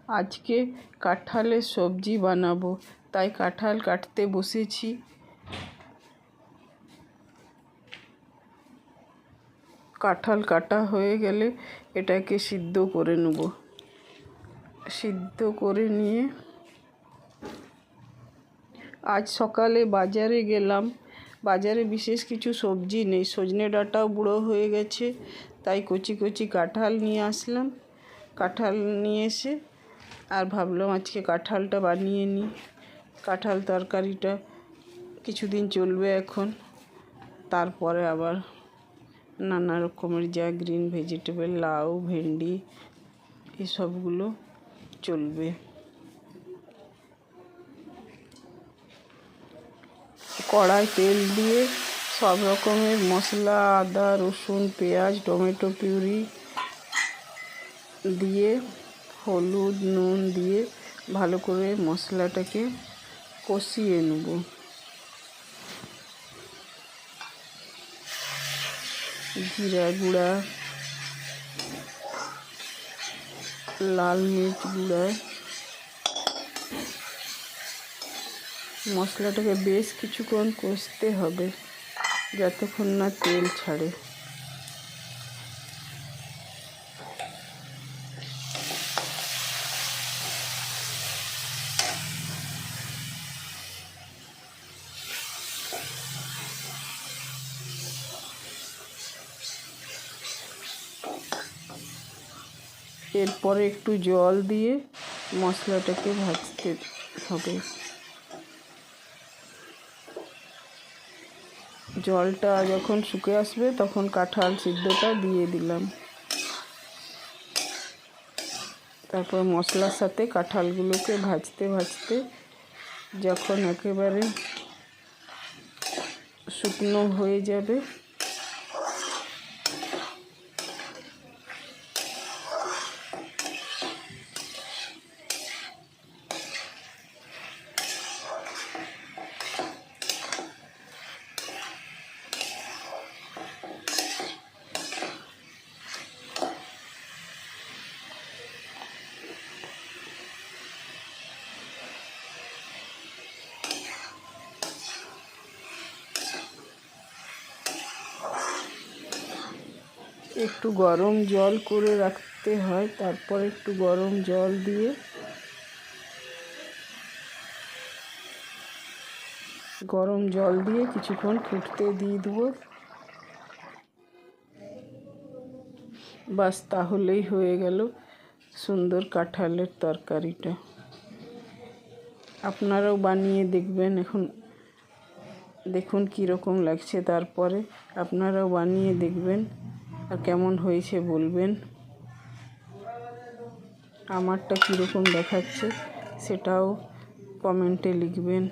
আজকে কাঁঠালের সবজি বানাবো, তাই কাঁঠাল কাটতে বসেছি। কাঁঠাল কাটা হয়ে গেলে এটাকে সিদ্ধ করে নেব। সিদ্ধ করে নিয়ে আজ সকালে বাজারে গেলাম। বাজারে বিশেষ কিছু সবজি নেই, সজনে ডাঁটাও বুড়ো হয়ে গেছে, তাই কচি কচি কাঁঠাল নিয়ে আসলাম। কাঁঠাল নিয়ে এসে আর ভাবলাম আজকে কাঁঠালটা বানিয়ে নিই। কাঁঠাল তরকারিটা কিছুদিন চলবে এখন, তারপরে আবার নানা রকমের যা গ্রিন ভেজিটেবল, লাউ, ভেন্ডি, এসবগুলো চলবে। কড়াই তেল দিয়ে সব রকমের মশলা, আদা, রসুন, পেঁয়াজ, টমেটো পিউরি দিয়ে, হলুদ, নুন দিয়ে ভালো করে মশলাটাকে কষিয়ে নেব। জিরা গুঁড়া, লাল মির্চ গুঁড়া, মশলাটাকে বেশ কিছুক্ষণ কষতে হবে যতক্ষণ না তেল ছাড়ে। এরপরে একটু জল দিয়ে মশলাটাকে ভাজতে হবে। জলটা যখন শুকে আসবে তখন কাঁঠাল সিদ্ধটা দিয়ে দিলাম। তারপর মশলার সাথে কাঁঠালগুলোকে ভাজতে ভাজতে যখন একেবারে শুকনো হয়ে যাবে একটু গরম জল করে রাখতে হয়, তারপর একটু গরম জল দিয়ে কিছুক্ষণ ফুটতে দিয়ে দেবো। বাস, তাহলেই হয়ে গেল সুন্দর কাঁঠালের তরকারিটা। আপনারাও বানিয়ে দেখবেন, এখন দেখুন কীরকম লাগছে, তারপরে আপনারাও বানিয়ে দেখবেন আর কেমন হয়েছে বলবেন। আমারটা কীরকম দেখাচ্ছে সেটাও কমেন্টে লিখবেন।